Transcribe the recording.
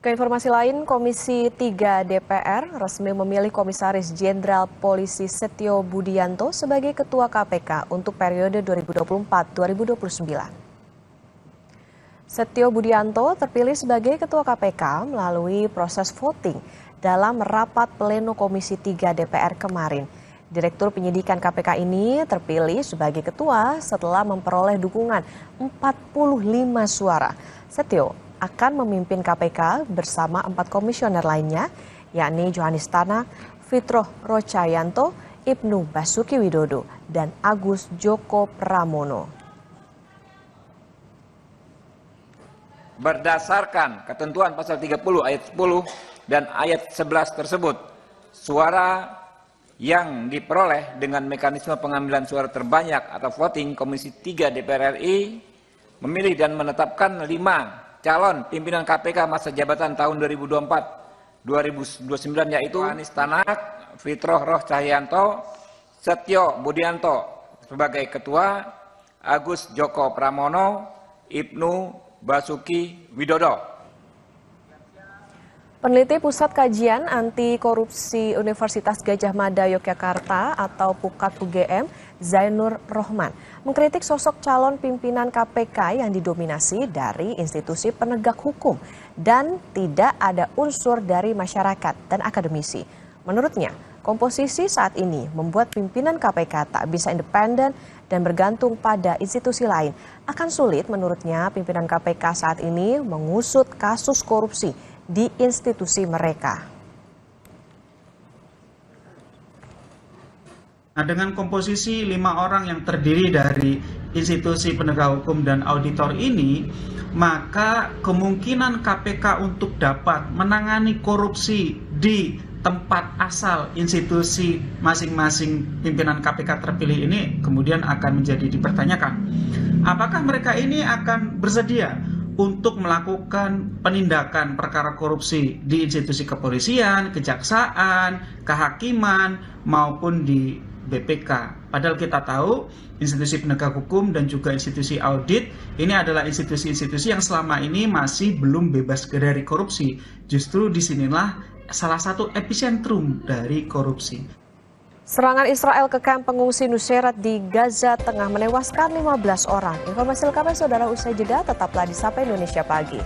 Ke informasi lain, Komisi 3 DPR resmi memilih Komisaris Jenderal Polisi Setio Budianto sebagai Ketua KPK untuk periode 2024-2029. Setio Budianto terpilih sebagai Ketua KPK melalui proses voting dalam rapat pleno Komisi 3 DPR kemarin. Direktur Penyidikan KPK ini terpilih sebagai ketua setelah memperoleh dukungan 45 suara. Setio akan memimpin KPK bersama 4 komisioner lainnya, yakni Johanis Tanak, Fitroh Rocayanto, Ibnu Basuki Widodo, dan Agus Joko Pramono. Berdasarkan ketentuan pasal 30 ayat 10 dan ayat 11 tersebut, suara yang diperoleh dengan mekanisme pengambilan suara terbanyak atau voting, Komisi 3 DPR RI memilih dan menetapkan 5 calon pimpinan KPK masa jabatan tahun 2024-2029, yaitu Johanis Tanak, Fitroh Rocayanto, Setio Budianto sebagai ketua, Agus Joko Pramono, Ibnu Basuki Widodo. Peneliti Pusat Kajian Anti Korupsi Universitas Gadjah Mada Yogyakarta atau PUKAD UGM, Zainur Rohman, mengkritik sosok calon pimpinan KPK yang didominasi dari institusi penegak hukum dan tidak ada unsur dari masyarakat dan akademisi. Menurutnya, komposisi saat ini membuat pimpinan KPK tak bisa independen dan bergantung pada institusi lain. Akan sulit menurutnya pimpinan KPK saat ini mengusut kasus korupsi di institusi mereka. Nah, dengan komposisi 5 orang yang terdiri dari institusi penegak hukum dan auditor ini, maka kemungkinan KPK untuk dapat menangani korupsi di tempat asal institusi masing-masing pimpinan KPK terpilih ini kemudian akan menjadi dipertanyakan. Apakah mereka ini akan bersedia untuk melakukan penindakan perkara korupsi di institusi kepolisian, kejaksaan, kehakiman, maupun di BPK. Padahal kita tahu institusi penegak hukum dan juga institusi audit ini adalah institusi-institusi yang selama ini masih belum bebas dari korupsi. Justru disinilah salah satu epicentrum dari korupsi. Serangan Israel ke kamp pengungsi Nusairat di Gaza Tengah menewaskan 15 orang. Informasi lengkapnya saudara usai jeda, tetaplah di Sapa Indonesia Pagi.